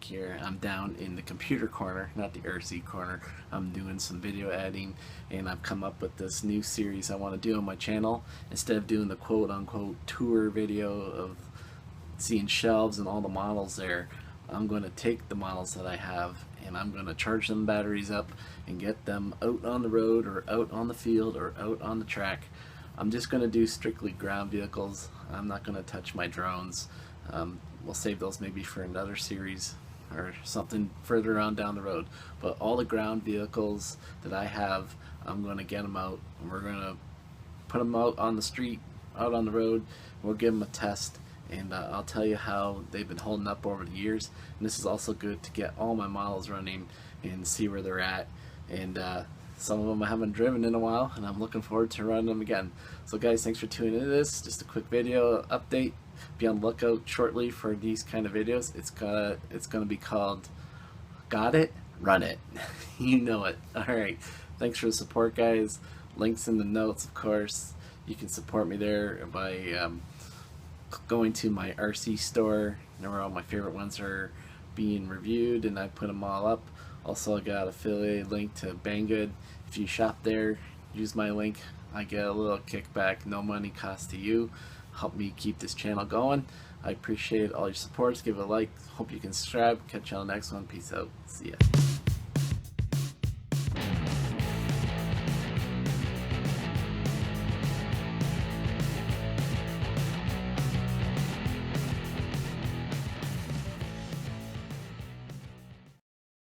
Mike here. I'm down in the computer corner, not the RC corner. I'm doing some video editing, and I've come up with this new series I want to do on my channel. Instead of doing the quote-unquote tour video of seeing shelves and all the models there, I'm going to take the models that I have and I'm going to charge them batteries up and get them out on the road or out on the field or out on the track. I'm just going to do strictly ground vehicles. I'm not going to touch my drones. We'll save those maybe for another series or something further on down the road. But all the ground vehicles that I have, I'm going to get them out and we're going to put them out on the street, out on the road. We'll give them a test, and I'll tell you how they've been holding up over the years. And this is also good to get all my models running and see where they're at. And some of them I haven't driven in a while, and I'm looking forward to running them again. So guys, thanks for tuning into this. Just a quick video update. Be on the lookout shortly for these kind of videos. It's gonna be called Got It? Run It. You know it. Alright. Thanks for the support, guys. Links in the notes, of course. You can support me there by going to my RC store, where all my favorite ones are being reviewed, and I put them all up. Also, I got affiliate link to Banggood. If you shop there, use my link, I get a little kickback, no money cost to you. Help me keep this channel going. I appreciate all your supports. Give it a like. Hope you can subscribe. Catch you on the next one. Peace out. See ya.